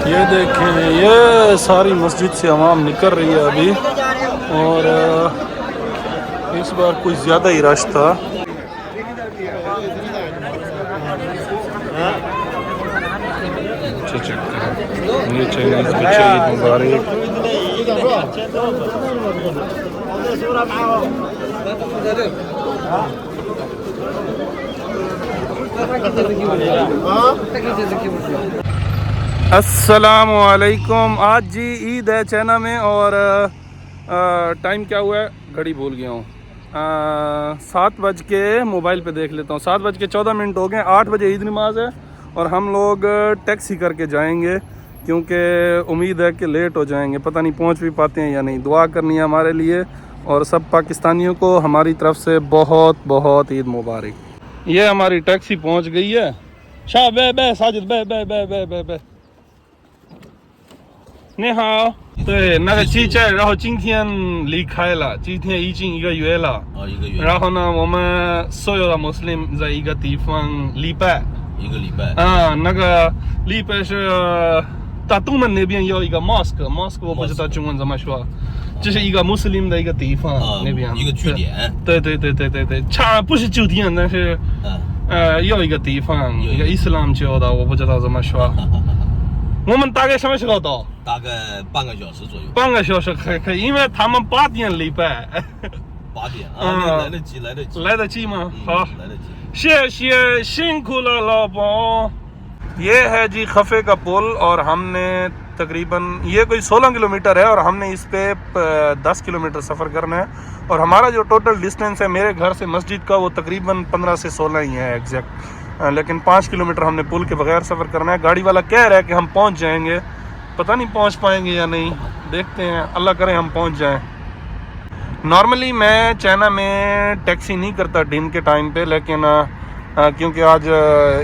ये देखें, ये सारी मस्जिद से आवाम निकल रही है अभी, और इस बार कुछ ज़्यादा ही रश था। ये चाइनीज बच्चे, ईद मुबारक। अस्सलामु अलैकुम। आज जी ईद है चाइना में, और टाइम क्या हुआ है घड़ी भूल गया हूँ। 7 बज के मोबाइल पे देख लेता हूँ, 7:14 हो गए। 8 बजे ईद नमाज है और हम लोग टैक्सी करके जाएंगे, क्योंकि उम्मीद है कि लेट हो जाएंगे, पता नहीं पहुँच भी पाते हैं या नहीं। दुआ करनी है हमारे लिए और सब पाकिस्तानियों को हमारी तरफ से बहुत बहुत ईद मुबारक। ये हमारी टैक्सी पहुँच गई है। शाह बे बे साजिद बे बे बे बे बे बे 你好，对，那个记者，然后今天离开了，今天已经1个月了。哦，1个月。然后呢，我们所有的穆斯林在一个地方礼拜。1个礼拜。那个礼拜是大东门那边有一个 mosque 我不知道中文怎么说，这是一个穆斯林的一个地方，那边一个据点。对，差不是酒店，但是有一个地方，一个伊斯兰教的，我不知道怎么说。我们大概什么时候到？大概半个小时左右。半个小时可以，因为他们8点礼拜。8点啊，来得及，来得及。来得及吗？好，来得及。谢谢，辛苦了老婆。ये है जी खफे का पुल, और हमने तकरीबन ये कोई 16 किलोमीटर है, और हमने इस पे 10 किलोमीटर सफ़र करना है। और हमारा जो टोटल डिस्टेंस है मेरे घर से मस्जिद का, वो तकरीबन 15 से 16 ही है एग्जैक्ट। लेकिन 5 किलोमीटर हमने पुल के बगैर सफ़र करना है। गाड़ी वाला कह रहा है कि हम पहुंच जाएंगे, पता नहीं पहुंच पाएंगे या नहीं, देखते हैं, अल्लाह करे हम पहुंच जाएं। नॉर्मली मैं चाइना में टैक्सी नहीं करता दिन के टाइम पे, लेकिन क्योंकि आज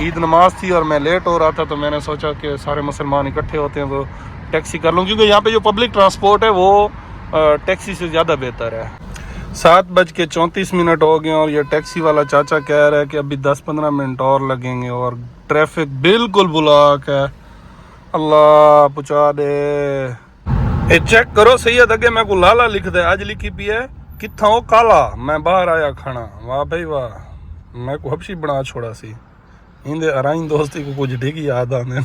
ईद नमाज थी और मैं लेट हो रहा था, तो मैंने सोचा कि सारे मुसलमान इकट्ठे होते हैं तो टैक्सी कर लूँ, क्योंकि यहाँ पे जो पब्लिक ट्रांसपोर्ट है वो टैक्सी से ज़्यादा बेहतर है। 7:34 हो गए और ये टैक्सी वाला चाचा कह रहा है कि अभी 10-15 मिनट और लगेंगे, और ट्रैफिक बिल्कुल ब्लॉक है। अल्लाह पहुँचा दे। ये चेक करो सैयद, अगे मैं को लाला लिख दे, आज लिखी भी है कित्था हो काला, मैं बाहर आया खाना। वाह भाई वाह, मैं को हबशी बना छोड़ा सी इंदे अराइन दोस्ती को कुछ डिगी याद आने।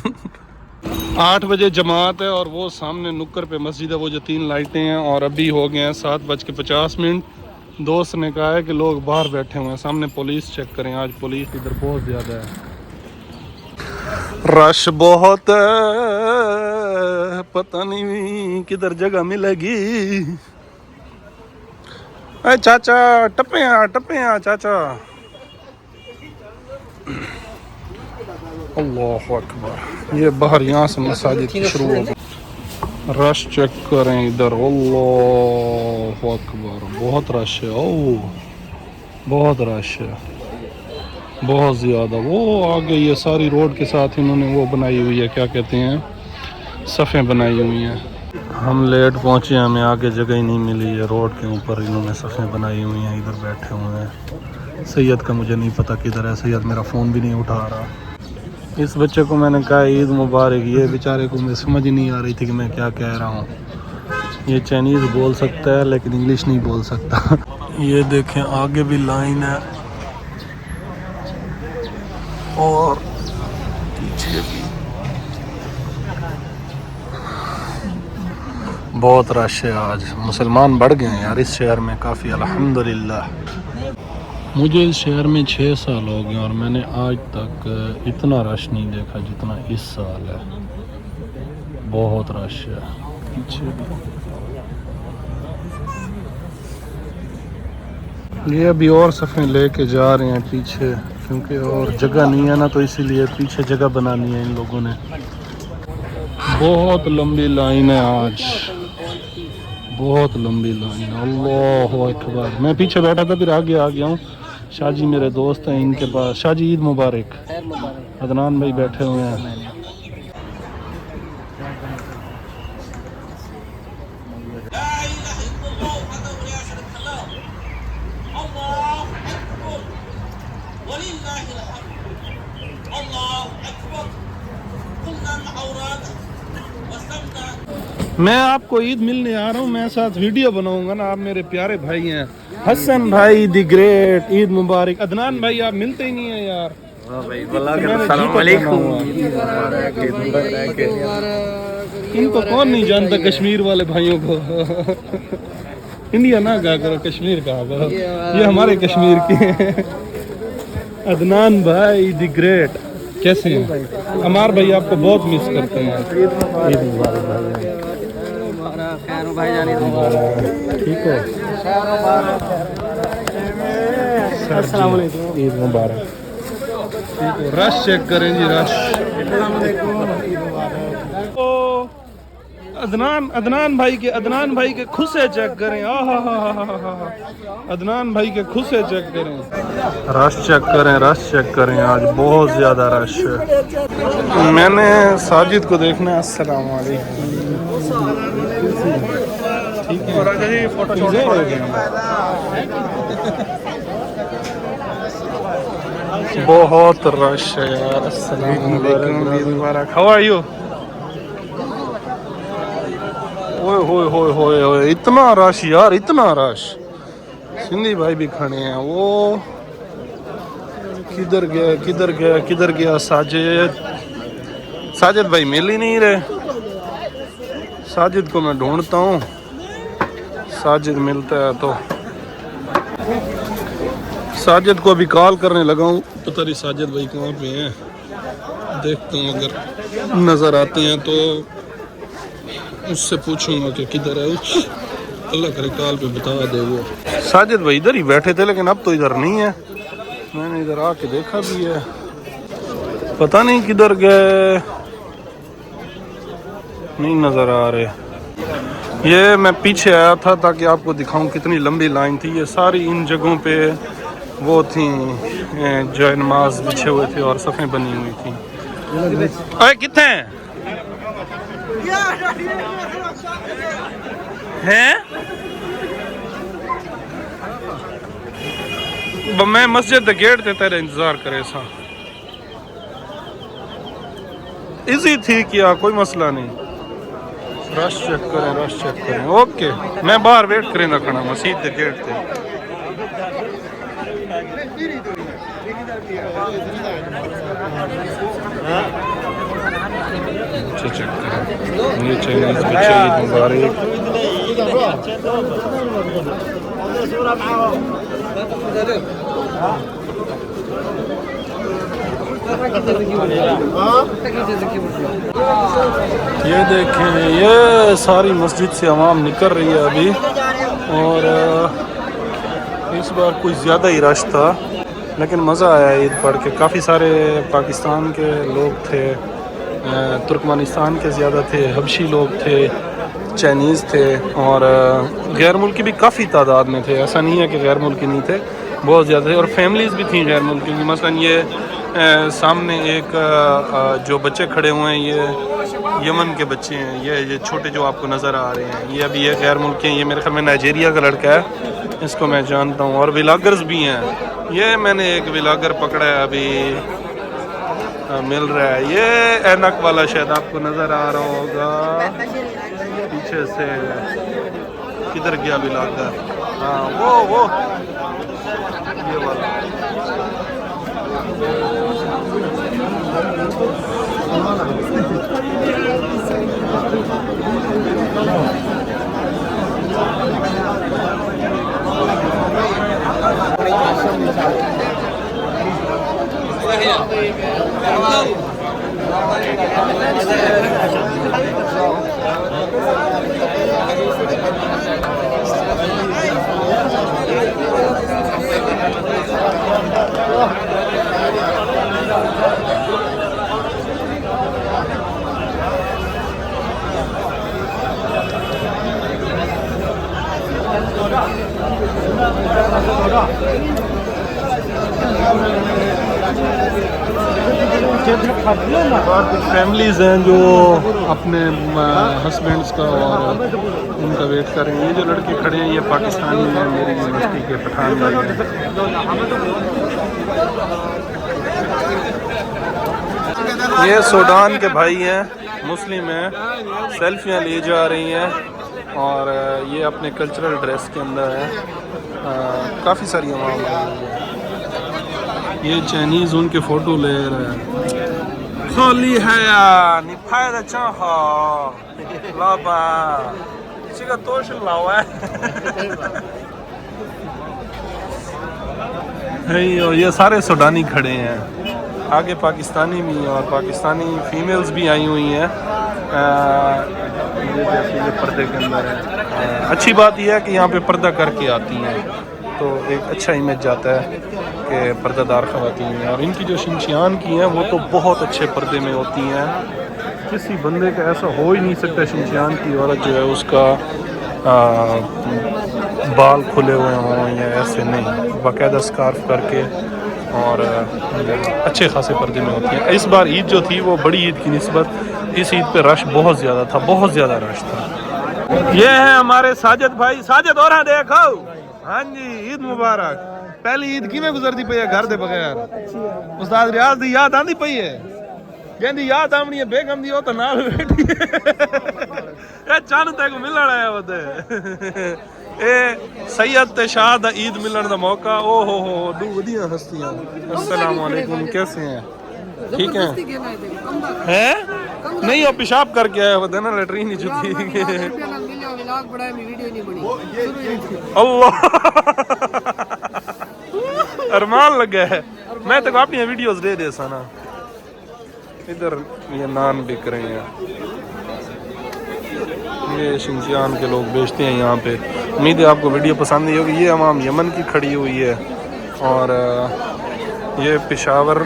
8 बजे जमात है, और वो सामने नुक्कर पे मस्जिद है, वो जो 3 लाइटें हैं, और अभी हो गए हैं 7:50। दोस्त ने कहा है कि लोग बाहर बैठे हुए हैं, सामने पुलिस चेक करें, आज पुलिस इधर बहुत ज़्यादा है, रश बहुत है, पता नहीं किधर जगह मिलेगी। अरे चाचा टप्पे चाचा। अल्लाह अकबर, ये बाहर यहाँ से मसाजिद शुरू हो गई। रश चेक करें इधर, अल्लाह अकबर, बहुत रश है। ओह बहुत रश है, बहुत ज़्यादा। वो आगे ये सारी रोड के साथ इन्होंने वो बनाई हुई है, क्या कहते हैं, सफ़ें बनाई हुई हैं। हम लेट पहुँचे, हमें आगे जगह ही नहीं मिली है, रोड के ऊपर इन्होंने सफ़ें बनाई हुई हैं, इधर बैठे हुए हैं। सैयद का मुझे नहीं पता किधर है, सैयद मेरा फ़ोन भी नहीं उठा रहा। इस बच्चे को मैंने कहा ईद मुबारक, ये बेचारे को मैं समझ ही नहीं आ रही थी कि मैं क्या कह रहा हूँ। ये चाइनीज़ बोल सकता है लेकिन इंग्लिश नहीं बोल सकता। ये देखें आगे भी लाइन है और पीछे भी बहुत रश है। आज मुसलमान बढ़ गए हैं यार इस शहर में काफ़ी, अल्हम्दुलिल्लाह। मुझे इस शहर में 6 साल हो गए और मैंने आज तक इतना रश नहीं देखा जितना इस साल है, बहुत रश है। पीछे ये अभी और सफ़ें लेके जा रहे हैं पीछे, क्योंकि और जगह नहीं है ना, तो इसीलिए पीछे जगह बनानी है इन लोगों ने। बहुत लंबी लाइन है आज, बहुत लंबी लाइन। अल्लाह अकबर। मैं पीछे बैठा था, फिर आगे आ गया हूँ। शाहजी मेरे दोस्त हैं, इनके पास। शाहजी ईद मुबारक। अदनान भाई बैठे हुए हैं। मैं आपको ईद मिलने आ रहा हूँ, मैं साथ वीडियो बनाऊंगा ना, आप मेरे प्यारे भाई हैं। हसन भाई द ग्रेट, ईद मुबारक। अदनान भाई आप मिलते ही नहीं है यार। इनको कौन नहीं जानता कश्मीर वाले भाइयों को। इंडिया ना कहा करो, कश्मीर कहा करो, ये हमारे कश्मीर के हैं। अदनान भाई द ग्रेट कैसे हैं? अमार भाई आपको बहुत मिस करते हैं। ईद मुबारक भाई, ठीक हो? अस्सलाम वालेकुम, ईद मुबारक। ठीक हो? रश चेक करें जी, रश। अदनान भाई के खुसे चेक करें। अदनान भाई के खुसे चेक करें, रश चेक करें। आज बहुत ज्यादा रश है। मैंने साजिद को देखना है। अस्सलाम वालेकुम, ठीक है राजा जी, फोटो बहुत रश है यार। अस्सलाम वालेकुम, ईद मुबारक। How are you? ओए इतना रश यार, इतना रश। सिंधी भाई भी खड़े हैं। वो किधर गया साजिद भाई मिल ही नहीं रहे। साजिद को मैं ढूंढता हूँ, साजिद मिलता है तो। साजिद को अभी कॉल करने लगा हूँ, पता नहीं साजिद भाई कहाँ पे हैं। देखता हूँ, अगर नज़र आते हैं तो उससे पूछूंगा कि किधर है। अल्लाह करे कॉल पे बता दे वो। साजिद भाई इधर ही बैठे थे, लेकिन अब तो इधर नहीं है। मैंने इधर आके देखा भी है, पता नहीं किधर गए, नहीं नज़र आ रहे। ये मैं पीछे आया था ताकि आपको दिखाऊं कितनी लंबी लाइन थी। ये सारी इन जगहों पे वो थी जो नमाज बिछे हुए थे और सफ़ें बनी हुई थी। अरे कितने हैं? मैं मस्जिद के गेट ते तेरा इंतजार करे सा। इजी थी क्या, कोई मसला नहीं। रश चेक करें। ओके, मैं बाहर वेट करें रखना मस्जिद के गेट पे। चेक करें, ये चाइनीज बच्चे ईद मुबारक। ये देखें, ये सारी मस्जिद से आवाम निकल रही है अभी, और इस बार कुछ ज़्यादा ही रश था, लेकिन मज़ा आया ईद पढ़ के। काफ़ी सारे पाकिस्तान के लोग थे, तुर्कमेनिस्तान के ज़्यादा थे, हबशी लोग थे, चाइनीज़ थे, और गैर मुल्की भी काफ़ी तादाद में थे। ऐसा नहीं है कि गैर मुल्की नहीं थे, बहुत ज़्यादा थे। और फैमिलीज़ भी थी गैर मुल्की की। मसलन ये सामने एक जो बच्चे खड़े हुए हैं, ये यमन के बच्चे हैं। ये छोटे जो आपको नज़र आ रहे हैं, ये अभी ये गैर मुल्की हैं। ये मेरे ख्याल में नाइजीरिया का लड़का है, इसको मैं जानता हूँ। और व्लॉगर्स भी हैं। ये मैंने एक व्लॉगर पकड़ा है अभी, मिल रहा है। ये ऐनक वाला शायद आपको नज़र आ रहा होगा पीछे से। किधर गया व्लॉगर? हाँ, वो ये वाला। फैमिलीज़ हैं जो अपने हस्बैंड्स का और उनका वेट कर रहे हैं। ये जो लड़के खड़े हैं ये पाकिस्तानी हैं, मेरी यूनिवर्सिटी के पठान भाई हैं। ये सूडान के भाई हैं, मुस्लिम हैं, सेल्फियाँ ली जा रही हैं और ये अपने कल्चरल ड्रेस के अंदर है। काफ़ी सारी आवाम आई हुई है। ये चाइनीज़ उनके फ़ोटो ले रहे हैं। खोली है यार, निफाय द चाहा लाबा चिका तोश लावा है। ये सारे सूडानी खड़े हैं, आगे पाकिस्तानी भी और पाकिस्तानी फीमेल्स भी आई हुई हैं। ये जैसे ये पर्दे के अंदर है। अच्छी बात यह है कि यहाँ पे पर्दा करके आती हैं तो एक अच्छा इमेज जाता है कि पर्दादार ख़वातीन हैं। और इनकी जो शिनचियान की हैं वो तो बहुत अच्छे पर्दे में होती हैं। किसी बंदे का ऐसा हो ही नहीं सकता शिनचियान की औरत जो है उसका बाल खुले हुए हों या ऐसे नहीं, बाकायदा स्कार्फ करके और अच्छे खासे पर्दे में होती हैं। इस बार ईद जो थी वो बड़ी ईद की निस्बत इस ईद पे रश बहुत ज़्यादा था, बहुत ज़्यादा रश था। ये है हमारे साजिद भाई, साजिद और देखो। हाँ जी, ईद मुबारक। पहली ईद किवें गुजरती पई है घर दे बगैर? उस्ताद रियाज दी याद आंदी पई है? कहंदी याद आमनी है बेगम दी, ओ तो नाल बैठी है। ए चन ते को मिलण आया वते। ए सैयद ते शाह दा ईद मिलन दा मौका। ओ हो दो वधिया हस्तियां। अस्सलाम वालेकुम, कैसे हैं? ठीक है हैं? नहीं वो पेशाब करके आया होता ना, लेटरीन ही जुती। अल्लाह अरमान लगा है। मैं तो अपनी वीडियोस दे दे सना। इधर ये नान बिक रहे हैं, ये शिनचियान के लोग बेचते हैं यहाँ पे। उम्मीद है आपको वीडियो पसंद आई होगी। ये अवाम यमन की खड़ी हुई है और ये पेशावर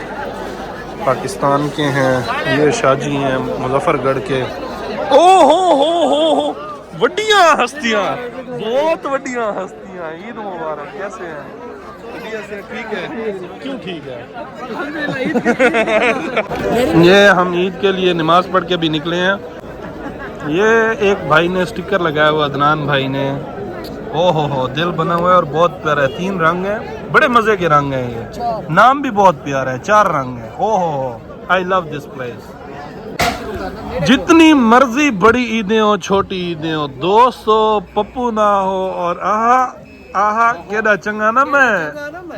पाकिस्तान के हैं, ये शाजी हैं मुजफ्फरगढ़ के। ओ हो वड्डिया हस्तियाँ, बहुत वड्डिया हस्तियाँ। ईद मुबारक, कैसे हैं? ठीक है, क्यों ठीक है? ये हम ईद के लिए नमाज पढ़ के भी निकले हैं। ये एक भाई ने स्टिकर लगाया हुआ, अदनान भाई ने। ओ हो दिल बना हुआ है और बहुत प्यारा है। 3 रंग है, बड़े मजे के रंग है। ये नाम भी बहुत प्यारा है, 4 रंग है। ओ हो आई लव दिस प्लेस। जितनी मर्जी बड़ी ईदें हो, छोटी ईदें हो, दोस्त हो, पप्पू ना हो, और आहा केड़ा चंगा ना मैं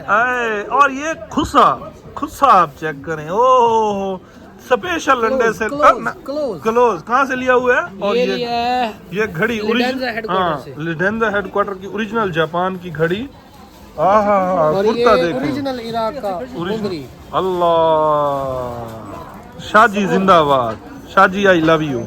आए। और ये खुसा आप चेक करें। ओ स्पेशल अंडे से क्लोज कहाँ से लिया हुआ है? और ये घड़ी लिडेंजा हेडक्वार्टर की ओरिजिनल जापान की घड़ी। कुर्ता देखो, ओरिजिनल इराक का। अल्लाह शाजी जिंदाबाद, शाजी आई लव यू।